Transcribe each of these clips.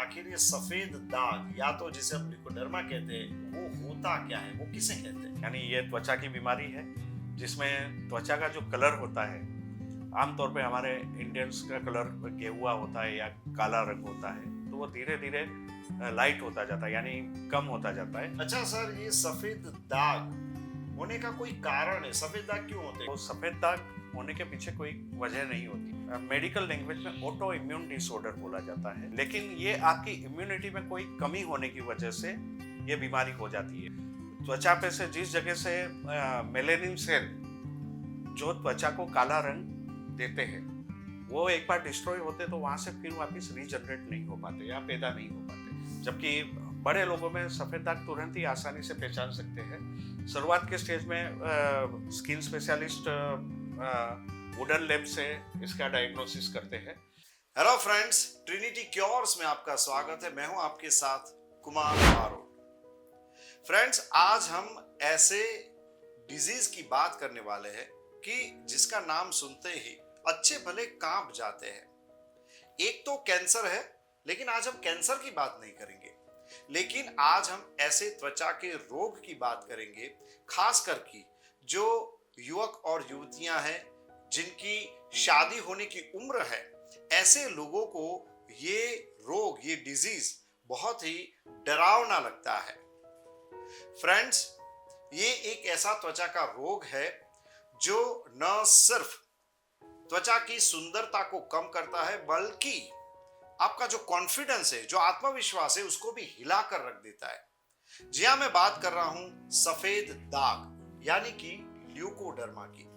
आखिर ये सफेद दाग या तो जिसे हम लिकोडर्मा कहते हैं वो होता क्या है, वो किसे कहते हैं? यानी ये त्वचा की बीमारी है जिसमें त्वचा का जो कलर होता है, आमतौर पे हमारे इंडियंस का कलर गेहुआ होता है या काला रंग होता है, तो वो धीरे धीरे लाइट होता जाता है, यानी कम होता जाता है। अच्छा सर, ये सफेद दाग होने का कोई कारण है? सफेद दाग क्यों होते तो हैं? सफेद दाग होने के पीछे कोई वजह नहीं होती। मेडिकल लैंग्वेज में ऑटो इम्यून डिसऑर्डर बोला जाता है, लेकिन ये आपकी इम्यूनिटी में कोई कमी होने की वजह से ये बीमारी हो जाती है। त्वचा पे से जिस जगह से मेलेनिन सेल जो त्वचा को काला रंग देते हैं, वो एक बार डिस्ट्रॉय होते तो वहां से फिर वापस रीजनरेट नहीं हो पाते या पैदा नहीं हो पाते। जबकि बड़े लोगों में सफेद दाग तुरंत ही आसानी से पहचान सकते हैं। शुरुआत के स्टेज में स्किन स्पेशलिस्ट वुडन लैब से इसका डायग्नोसिस करते हैं। हेलो फ्रेंड्स, ट्रिनिटी क्योर्स में आपका स्वागत है। मैं हूं आपके साथ कुमार आरोन। फ्रेंड्स, आज हम ऐसे डिजीज की बात करने वाले हैं कि जिसका नाम सुनते ही अच्छे भले कांप जाते हैं। एक तो कैंसर है, लेकिन आज हम कैंसर की बात नहीं करेंगे, लेकिन आज हम ऐसे त्वचा के रोग की बात करेंगे, खास करके जो युवक और युवतियां हैं जिनकी शादी होने की उम्र है। ऐसे लोगों को ये रोग, ये डिजीज बहुत ही डरावना लगता है। फ्रेंड्स, ये एक ऐसा त्वचा का रोग है जो न सिर्फ त्वचा की सुंदरता को कम करता है, बल्कि आपका जो कॉन्फिडेंस है, जो आत्मविश्वास है, उसको भी हिला कर रख देता है। जी हाँ, मैं बात कर रहा हूं सफेद दाग यानी कि ल्यूकोडर्मा की।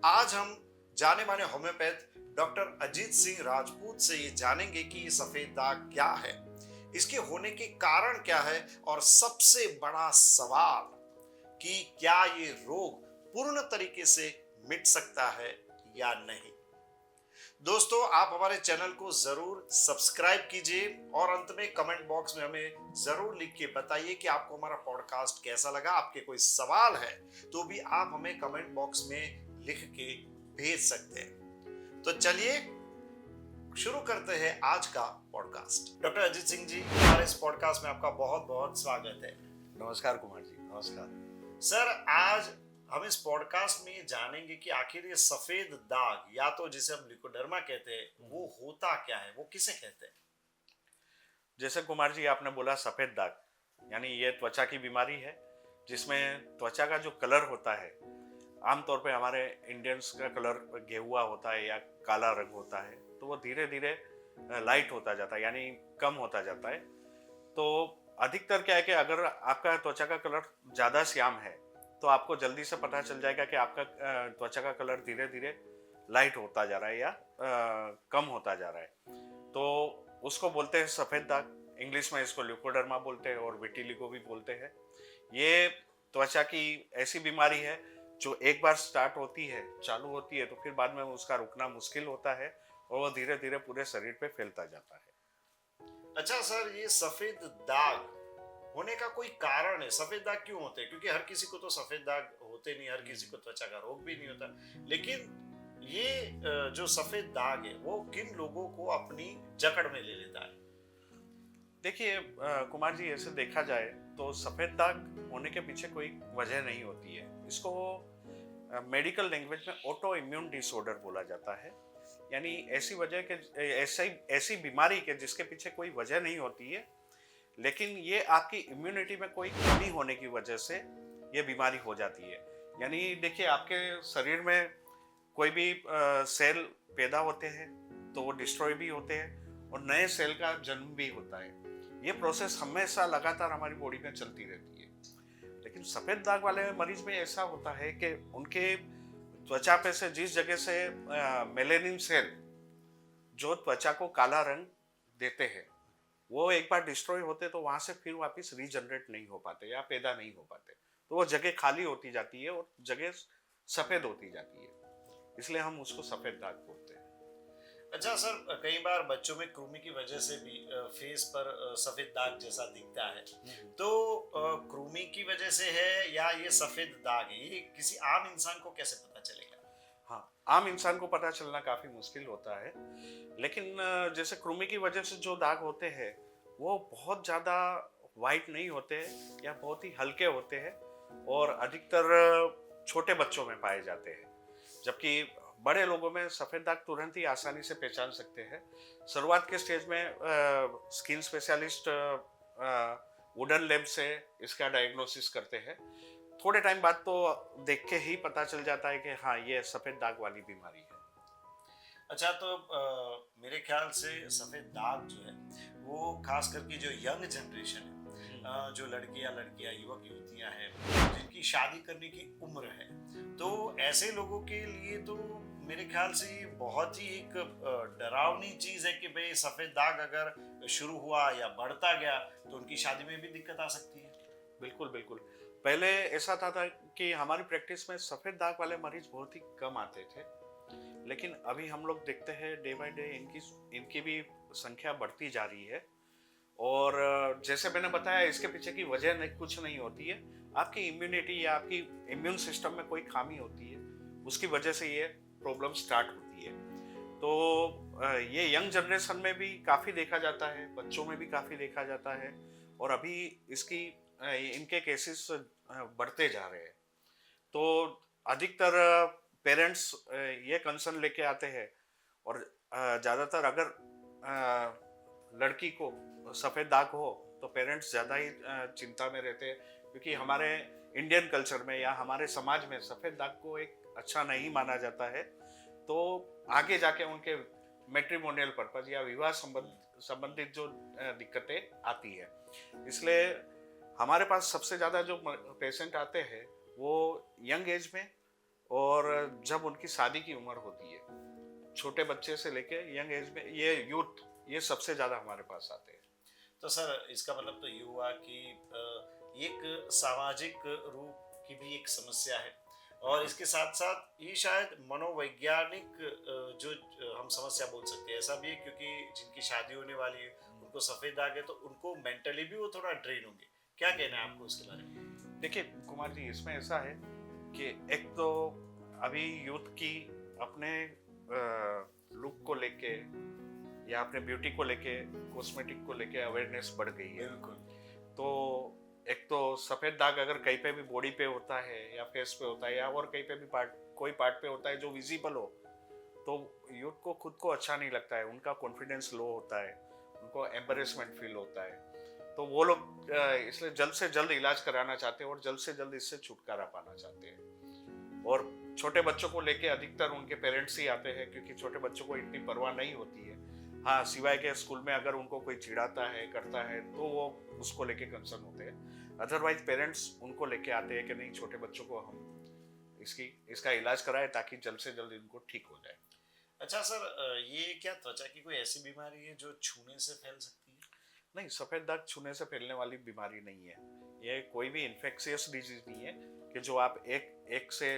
आज हम जाने माने होम्योपैथ डॉक्टर अजीत सिंह राजपूत से ये जानेंगे कि ये सफेद दाग क्या है, इसके होने के कारण क्या है, और सबसे बड़ा सवाल कि क्या ये रोग पूर्ण तरीके से मिट सकता है या नहीं। दोस्तों, आप हमारे चैनल को जरूर सब्सक्राइब कीजिए और अंत में कमेंट बॉक्स में हमें जरूर लिख के बताइए कि आपको हमारा पॉडकास्ट कैसा लगा। आपके कोई सवाल है तो भी आप हमें कमेंट बॉक्स में लिख के भेज सकते हैं। तो चलिए शुरू करते हैं आज का पॉडकास्ट। डॉक्टर अजीत सिंह जी, हमारे इस पॉडकास्ट में आपका बहुत बहुत स्वागत है। नमस्कार कुमार जी। नमस्कार सर, आज हम इस पॉडकास्ट में ये जानेंगे कि आखिर ये सफेद दाग या तो जिसे हम लिकोडर्मा कहते हैं वो होता क्या है, वो किसे कहते हैं? जैसे कुमार जी आपने बोला सफेद दाग, यानी ये त्वचा की बीमारी है जिसमें त्वचा का जो कलर होता है, आमतौर पे हमारे इंडियंस का कलर गेहुआ होता है या काला रंग होता है, तो वो धीरे धीरे लाइट होता जाता है, यानी कम होता जाता है। तो अधिकतर क्या है कि अगर आपका त्वचा का कलर ज़्यादा श्याम है तो आपको जल्दी से पता चल जाएगा कि आपका त्वचा का कलर धीरे धीरे लाइट होता जा रहा है या कम होता जा रहा है। तो उसको बोलते हैं सफ़ेद दाग। इंग्लिश में इसको ल्यूकोडर्मा बोलते हैं और विटिलिगो भी बोलते हैं। ये त्वचा की ऐसी बीमारी है जो एक बार स्टार्ट होती है, चालू होती है, तो फिर बाद में उसका रुकना मुश्किल होता है और वो धीरे धीरे पूरे शरीर पे फैलता जाता है। अच्छा सर, ये सफेद दाग होने का कोई कारण है? सफेद दाग क्यों होते हैं? क्योंकि हर किसी को तो सफेद दाग होते नहीं, हर किसी को त्वचा का रोग भी नहीं होता, लेकिन ये जो सफेद दाग है वो किन लोगों को अपनी जकड़ में ले लेता है? देखिए कुमार जी, ऐसे देखा जाए तो सफ़ेद दाग होने के पीछे कोई वजह नहीं होती है। इसको मेडिकल लैंग्वेज में ऑटो इम्यून डिसऑर्डर बोला जाता है, यानी ऐसी वजह के ऐसी बीमारी के जिसके पीछे कोई वजह नहीं होती है, लेकिन ये आपकी इम्यूनिटी में कोई कमी होने की वजह से ये बीमारी हो जाती है। यानी देखिए, आपके शरीर में कोई भी सेल पैदा होते हैं तो वो डिस्ट्रॉय भी होते हैं और नए सेल का जन्म भी होता है। ये प्रोसेस हमेशा लगातार हमारी बॉडी में चलती रहती है। लेकिन सफ़ेद दाग वाले मरीज में ऐसा होता है कि उनके त्वचा पे से जिस जगह से मेलेनिन सेल जो त्वचा को काला रंग देते हैं, वो एक बार डिस्ट्रॉय होते तो वहां से फिर वापस रीजनरेट नहीं हो पाते या पैदा नहीं हो पाते। तो वो जगह खाली होती जाती है और जगह सफ़ेद होती जाती है, इसलिए हम उसको सफ़ेद दाग बोलते हैं। अच्छा सर, कई बार बच्चों में कृमि की वजह से भी फेस पर सफेद दाग जैसा दिखता है, तो कृमि की वजह से है या ये सफेद दाग है, ये किसी आम इंसान को कैसे पता चलेगा? हाँ, आम इंसान को पता चलना काफी मुश्किल होता है। लेकिन जैसे कृमि की वजह से जो दाग होते हैं वो बहुत ज्यादा वाइट नहीं होते या बहुत ही हल्के होते हैं और अधिकतर छोटे बच्चों में पाए जाते हैं, जबकि बड़े लोगों में सफेद दाग तुरंत ही आसानी से पहचान सकते हैं। शुरुआत के स्टेज में स्किन स्पेशलिस्ट वुडन लैब से इसका डायग्नोसिस करते हैं। थोड़े टाइम बाद तो देख के ही पता चल जाता है कि हाँ, ये सफेद दाग वाली बीमारी है। अच्छा, तो मेरे ख्याल से सफेद दाग जो है वो खास करके जो यंग जनरेशन है, जो लड़के या लड़कियां, युवक युवतियां हैं, जिनकी शादी करने की उम्र है, तो ऐसे लोगों के लिए तो मेरे ख्याल से ये बहुत ही एक डरावनी चीज है कि भाई सफेद दाग अगर शुरू हुआ या बढ़ता गया तो उनकी शादी में भी दिक्कत आ सकती है। बिल्कुल बिल्कुल। पहले ऐसा था कि हमारी प्रैक्टिस में सफेद दाग वाले मरीज बहुत ही कम आते थे, लेकिन अभी हम लोग देखते हैं डे बाय डे इनकी इनकी भी संख्या बढ़ती जा रही है। और जैसे मैंने बताया, इसके पीछे की वजह कुछ नहीं होती है, आपकी इम्यूनिटी या आपकी इम्यून सिस्टम में कोई खामी होती है, उसकी वजह से ये प्रॉब्लम स्टार्ट होती है। तो ये यंग जनरेशन में भी काफ़ी देखा जाता है, बच्चों में भी काफ़ी देखा जाता है, और अभी इसकी इनके केसेस बढ़ते जा रहे हैं। तो अधिकतर पेरेंट्स ये कंसर्न लेके आते हैं, और ज़्यादातर अगर लड़की को सफ़ेद दाग हो तो पेरेंट्स ज़्यादा ही चिंता में रहते हैं, क्योंकि हमारे इंडियन कल्चर में या हमारे समाज में सफ़ेद दाग को एक अच्छा नहीं माना जाता है। तो आगे जाके उनके मैट्रिमोनियल पर्पज या विवाह संबंधित जो दिक्कतें आती है, इसलिए हमारे पास सबसे ज़्यादा जो पेशेंट आते हैं वो यंग एज में, और जब उनकी शादी की उम्र होती है, छोटे बच्चे से लेके यंग एज में, ये यूथ, ये सबसे ज़्यादा हमारे पास आते हैं। तो सर, इसका मतलब तो ये हुआ कि एक सामाजिक रूप की भी एक समस्या है, और इसके साथ साथ ये शायद मनोवैज्ञानिक जो हम समस्या बोल सकते हैं, ऐसा भी है, क्योंकि जिनकी शादी होने वाली है उनको सफेद दाग है तो उनको मेंटली भी वो थोड़ा ड्रेन होंगे। क्या कहना है आपको इसके बारे में? देखिए कुमार जी, इसमें ऐसा है कि एक तो अभी यूथ की अपने लुक को लेके या अपने ब्यूटी को लेके, कॉस्मेटिक को लेके अवेयरनेस बढ़ गई है। बिल्कुल। तो एक तो सफेद दाग अगर कहीं पे भी बॉडी पे होता है या फेस पे होता है या और कहीं पे भी कोई पार्ट पे होता है जो विजिबल हो, तो यूथ को खुद को अच्छा नहीं लगता है, उनका कॉन्फिडेंस लो होता है, उनको एम्बरेसमेंट फील होता है। तो वो लोग इसलिए जल्द से जल्द इलाज कराना चाहते हैं और जल्द से जल्द इससे छुटकारा पाना चाहते हैं। और छोटे बच्चों को लेके अधिकतर उनके पेरेंट्स ही आते हैं, क्योंकि छोटे बच्चों को इतनी परवाह नहीं होती है। हाँ, सिवाय के स्कूल में अगर उनको कोई चिढ़ाता है, करता है, तो वो उसको लेके कंसर्न होते हैं। अदरवाइज पेरेंट्स उनको लेके आते हैं कि नहीं, छोटे बच्चों को हम इसका इलाज कराए ताकि जल्द से जल्द इनको ठीक हो जाए। अच्छा सर, ये क्या त्वचा की कोई ऐसी बीमारी है जो छूने से फैल सकती है? नहीं, सफेद दाग छूने से फैलने वाली बीमारी नहीं है। ये कोई भी इन्फेक्शियस डिजीज नहीं है कि जो आप एक से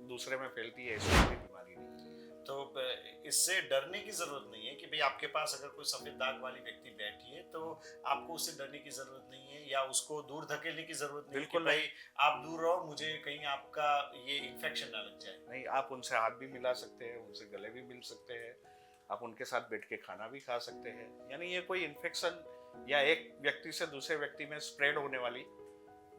दूसरे में फैलती है, ऐसी कोई बीमारी नहीं है। तो इससे डरने की जरूरत नहीं है कि भाई आपके पास अगर कोई सफेद दाग वाली व्यक्ति बैठी है तो आपको उससे डरने की जरूरत नहीं है, या उसको दूर धकेलने की जरूरत नहीं है कि बिल्कुल भाई आप दूर रहो, मुझे कहीं आपका ये इन्फेक्शन ना लग जाए। नहीं, आप उनसे हाथ भी मिला सकते हैं, उनसे गले भी मिल सकते हैं, आप उनके साथ बैठ के खाना भी खा सकते हैं। यानी ये कोई इन्फेक्शन या एक व्यक्ति से दूसरे व्यक्ति में स्प्रेड होने वाली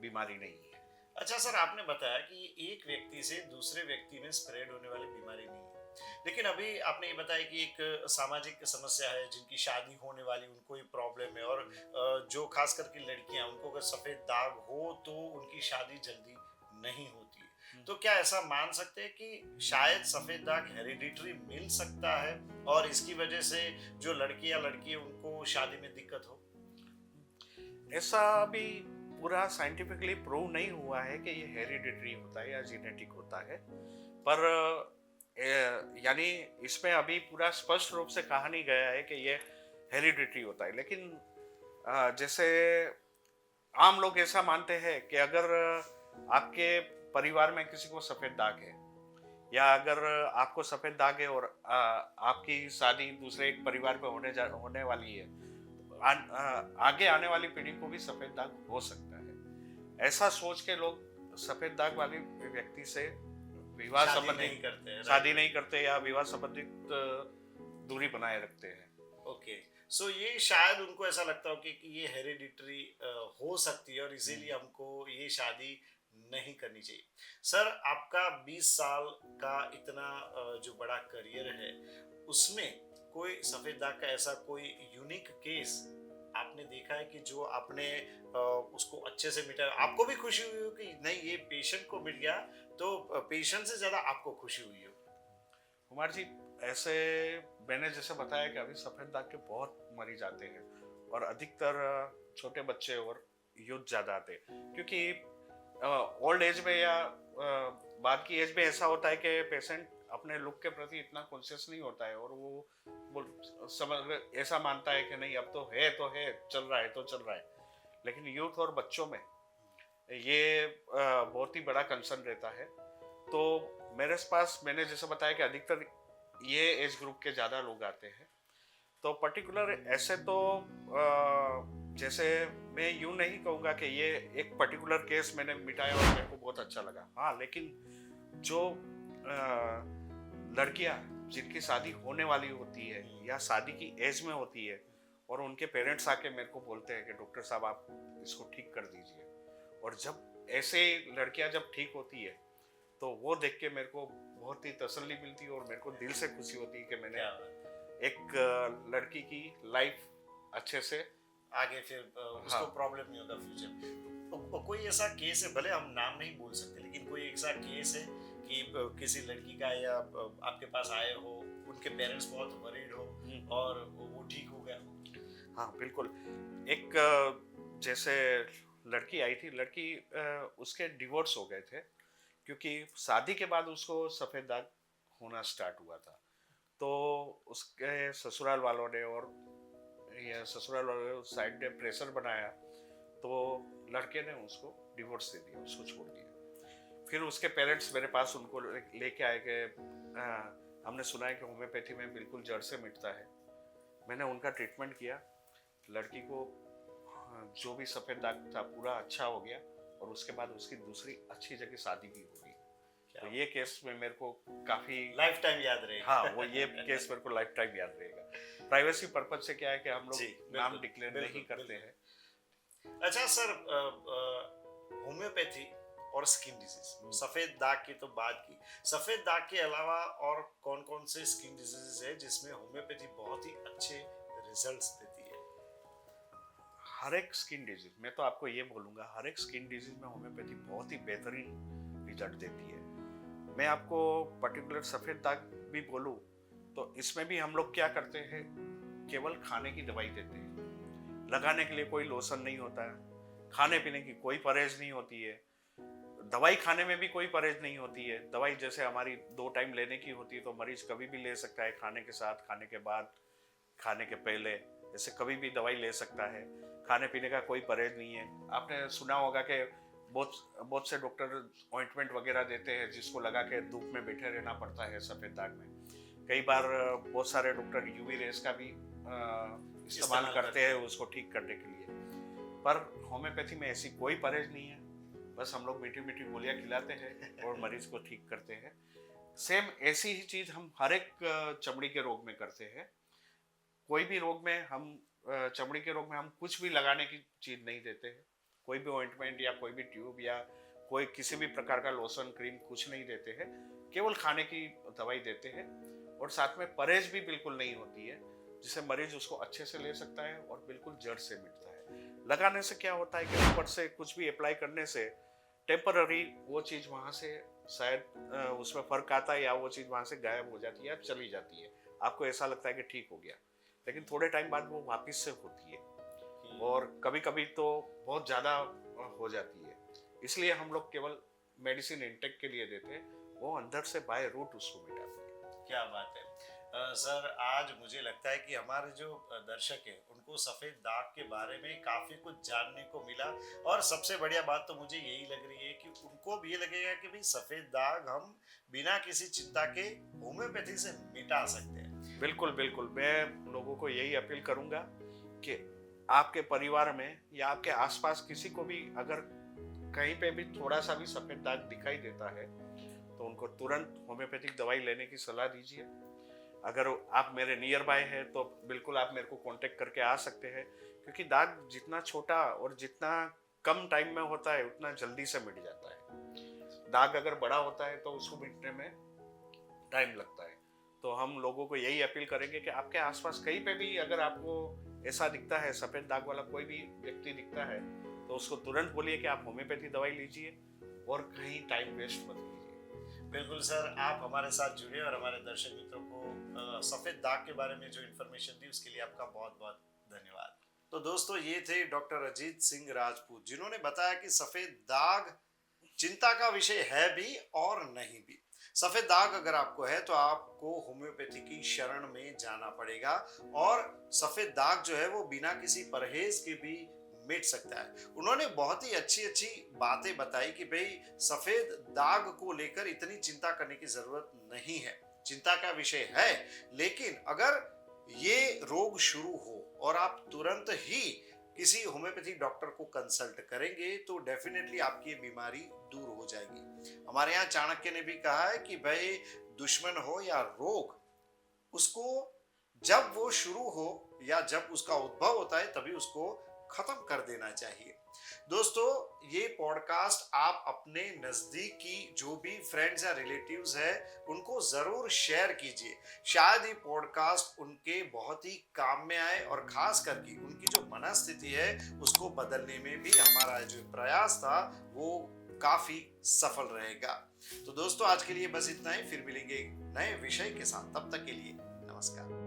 बीमारी नहीं है। अच्छा सर, आपने बताया कि एक व्यक्ति से दूसरे व्यक्ति में स्प्रेड होने वाली बीमारी नहीं है, लेकिन अभी आपने ये बताया कि एक सामाजिक समस्या है, जिनकी शादी होने वाली उनको ये प्रॉब्लम है, और जो खास करके लड़कियां, उनको अगर सफेद दाग हो तो उनकी शादी जल्दी नहीं होती है। तो क्या ऐसा मान सकते हैं कि शायद सफेद दाग हेरिडिटरी मिल सकता है और इसकी वजह से जो लड़की या लड़की है उनको शादी में दिक्कत हो? ऐसा भी पूरा साइंटिफिकली प्रूव नहीं हुआ है कि ये हेरिडिटरी होता है या जेनेटिक होता है, पर यानी इसमें अभी पूरा स्पष्ट रूप से कहा नहीं गया है कि ये हेरिडिटरी होता है। लेकिन जैसे आम लोग ऐसा मानते हैं कि अगर आपके परिवार में किसी को सफेद दाग है, या अगर आपको सफेद दाग है और आपकी शादी दूसरे एक परिवार पे होने वाली है, आगे आने वाली पीढ़ी को भी सफेद दाग हो सकता है। ऐसा सोच के लोग सफेद दाग वाली व्यक्ति से विवाह शादी संबंधित नहीं करते हैं, शादी नहीं करते या विवाह संबंधित दूरी बनाए रखते हैं। ओके। सो ये शायद उनको ऐसा लगता हो कि ये हेरिडिटरी हो सकती है और इसीलिए हमको ये शादी नहीं करनी चाहिए। सर, आपका 20 साल का इतना जो बड़ा करियर है, उसमें कोई सफेद दाग का ऐसा कोई यूनिक केस आपने देखा है कि जो आपने उसको अच्छे से मिटाया, आपको भी खुशी हुई हो कि नहीं ये पेशेंट को मिट गया, तो पेशेंट से ज्यादा आपको खुशी हुई हो? कुमार जी, ऐसे मैंने जैसे बताया कि अभी सफेद दाग के बहुत मरीज आते हैं और अधिकतर छोटे बच्चे और यूथ ज्यादा आते हैं, क्योंकि ओल्ड एज में या बाद की एज में ऐसा होता है कि पेशेंट अपने लुक के प्रति इतना कॉन्शियस नहीं होता है और वो समझ ऐसा मानता है कि नहीं अब तो है चल रहा है तो चल रहा है। लेकिन यूथ और बच्चों में ये बहुत ही बड़ा कंसर्न रहता है। तो मेरे पास मैंने जैसे बताया कि अधिकतर ये एज ग्रुप के ज़्यादा लोग आते हैं। तो पर्टिकुलर ऐसे तो जैसे मैं यूं नहीं कहूँगा कि ये एक पर्टिकुलर केस मैंने मिटाया और मेरे को बहुत अच्छा लगा। हाँ, लेकिन जो लड़कियां जिनकी शादी होने वाली होती है या शादी की एज में होती है और उनके पेरेंट्स आके मेरे को बोलते हैं कि डॉक्टर साहब आप इसको ठीक कर दीजिए, और जब ऐसे लड़कियां जब ठीक होती है तो वो देख के मेरे को बहुत ही तसल्ली मिलती है और मेरे को दिल से खुशी होती है कि मैंने एक लड़की की लाइफ अच्छे से आगे फिर उसको प्रॉब्लम नहीं होगा फ्यूचर। तो कोई ऐसा केस है, भले हम नाम नहीं बोल सकते, लेकिन कोई ऐसा केस है कि किसी लड़की का या आपके पास आए हो, उनके पेरेंट्स बहुत वरीड हो और वो ठीक हो गया? हाँ बिल्कुल। एक जैसे लड़की आई थी, लड़की उसके डिवोर्स हो गए थे क्योंकि शादी के बाद उसको सफ़ेद दाग होना स्टार्ट हुआ था। तो उसके ससुराल वालों ने और ये ससुराल वालों ने साइड में प्रेशर बनाया, तो लड़के ने उसको डिवोर्स दे दिया, उसको छोड़ दिया। फिर उसके पेरेंट्स मेरे पास उनको लेके आए कि हमने सुना है कि होम्योपैथी में बिल्कुल जड़ से मिटता है। मैंने उनका ट्रीटमेंट किया, लड़की को जो भी सफ़ेद दाग था पूरा अच्छा हो गया और उसके बाद उसकी दूसरी अच्छी जगह शादी भी हो गई। तो ये केस में मेरे को काफ़ी लाइफ टाइम याद रहेगा। हाँ, वो ये केस मेरे को लाइफ टाइम याद रहेगा। प्राइवेसी पर्पज से क्या है कि हम लोग नाम डिक्लेयर नहीं करते हैं। अच्छा सर, होम्योपैथी और स्किन डिजीज, सफेद दाग की तो बात की, सफेद दाग के अलावा और कौन कौन से स्किन डिजीजेस है जिसमें होम्योपैथी बहुत ही अच्छे रिजल्ट्स देती है? हर एक स्किन डिजीज, मैं तो आपको ये बोलूँगा, हर एक स्किन डिजीज में होम्योपैथी बहुत ही बेहतरीन रिजल्ट देती है। मैं आपको पर्टिकुलर सफ़ेद दाग भी बोलूँ तो इसमें भी हम लोग क्या करते हैं, केवल खाने की दवाई देते हैं। लगाने के लिए कोई लोशन नहीं होता है, खाने पीने की कोई परहेज नहीं होती है, दवाई खाने में भी कोई परहेज नहीं होती है। दवाई जैसे हमारी 2 टाइम लेने की होती है तो मरीज कभी भी ले सकता है, खाने के साथ, खाने के बाद, खाने के पहले, ऐसे कभी भी दवाई ले सकता है। खाने पीने का कोई परहेज नहीं है। आपने सुना होगा कि बहुत से डॉक्टर ऑइंटमेंट वगैरह देते हैं जिसको लगा के धूप में बैठे रहना पड़ता है सफ़ेद दाग में। कई बार बहुत सारे डॉक्टर यूवी रेस का भी इस्तेमाल करते हैं उसको ठीक करने के लिए। पर होम्योपैथी में ऐसी कोई परहेज नहीं है, बस हम लोग मीठी मीठी गोलियां खिलाते हैं और मरीज को ठीक करते हैं। सेम ऐसी ही चीज़ हम हर एक चमड़ी के रोग में करते हैं। कोई भी रोग में हम चमड़ी के रोग में हम कुछ भी लगाने की चीज़ नहीं देते हैं। कोई भी ऑइंटमेंट या कोई भी ट्यूब या कोई किसी भी प्रकार का लोशन क्रीम कुछ नहीं देते हैं, केवल खाने की दवाई देते हैं और साथ में परहेज भी बिल्कुल नहीं होती है, जिससे मरीज उसको अच्छे से ले सकता है और बिल्कुल जड़ से मिटता है। लगाने से क्या होता है कि ऊपर से कुछ भी अप्लाई करने से टेम्पररी वो चीज़ वहाँ से शायद उसमें फ़र्क आता है या वो चीज़ वहाँ से गायब हो जाती है या चली जाती है। आपको ऐसा लगता है कि ठीक हो गया, लेकिन थोड़े टाइम बाद वो वापस से होती है और कभी कभी तो बहुत ज़्यादा हो जाती है। इसलिए हम लोग केवल मेडिसिन इंटेक के लिए देते हैं, वो अंदर से बाय रूट उसको मिटाती है। क्या बात है सर, आज मुझे लगता है कि हमारे जो दर्शक हैं उनको सफ़ेद दाग के बारे में काफ़ी कुछ जानने को मिला, और सबसे बढ़िया बात तो मुझे यही लग रही है कि उनको भी ये लगेगा कि भाई सफ़ेद दाग हम बिना किसी चिंता के होम्योपैथी से मिटा सकते हैं। बिल्कुल बिल्कुल, मैं लोगों को यही अपील करूंगा कि आपके परिवार में या आपके आसपास किसी को भी अगर कहीं पे भी थोड़ा सा भी सफ़ेद दाग दिखाई देता है तो उनको तुरंत होम्योपैथिक दवाई लेने की सलाह दीजिए। अगर आप मेरे नियर बाय है तो बिल्कुल आप मेरे को कांटेक्ट करके आ सकते हैं, क्योंकि दाग जितना छोटा और जितना कम टाइम में होता है उतना जल्दी से मिट जाता है। दाग अगर बड़ा होता है तो उसको मिटने में टाइम लगता है। तो हम लोगों को यही अपील करेंगे कि आपके आसपास कहीं पे भी अगर आपको ऐसा दिखता है, सफेद दाग वाला कोई भी व्यक्ति दिखता है, तो उसको तुरंत बोलिए कि आप होम्योपैथी दवाई लीजिए और कहीं टाइम वेस्ट मत कीजिए। बिल्कुल सर, आप हमारे साथ जुड़े और हमारे दर्शक मित्रों को सफेद दाग के बारे में जो इन्फॉर्मेशन दी उसके लिए आपका बहुत बहुत धन्यवाद। तो दोस्तों, ये थे डॉक्टर अजीत सिंह राजपूत, जिन्होंने बताया कि सफेद दाग चिंता का विषय है भी और नहीं भी। सफेद दाग अगर आपको है तो आपको होम्योपैथी की शरण में जाना पड़ेगा, और सफेद दाग जो है वो बिना किसी परहेज के भी मिट सकता है। उन्होंने बहुत ही अच्छी अच्छी बातें बताई कि भाई सफेद दाग को लेकर इतनी चिंता करने की जरूरत नहीं है, चिंता का विषय है, लेकिन अगर ये रोग शुरू हो और आप तुरंत ही किसी होम्योपैथी डॉक्टर को कंसल्ट करेंगे तो डेफिनेटली आपकी ये बीमारी दूर हो जाएगी। हमारे यहाँ चाणक्य ने भी कहा है कि भाई दुश्मन हो या रोग, उसको जब वो शुरू हो या जब उसका उद्भव होता है तभी उसको खत्म कर देना चाहिए। दोस्तों, ये पॉडकास्ट आप अपने नजदीकी जो भी फ्रेंड्स या रिलेटिव्स है उनको जरूर शेयर कीजिए। शायद ये पॉडकास्ट उनके बहुत ही काम में आए और खास करके उनकी जो मनस्थिति है उसको बदलने में भी हमारा जो प्रयास था वो काफी सफल रहेगा। तो दोस्तों, आज के लिए बस इतना ही, फिर मिलेंगे एक नए विषय के साथ। तब तक के लिए नमस्कार।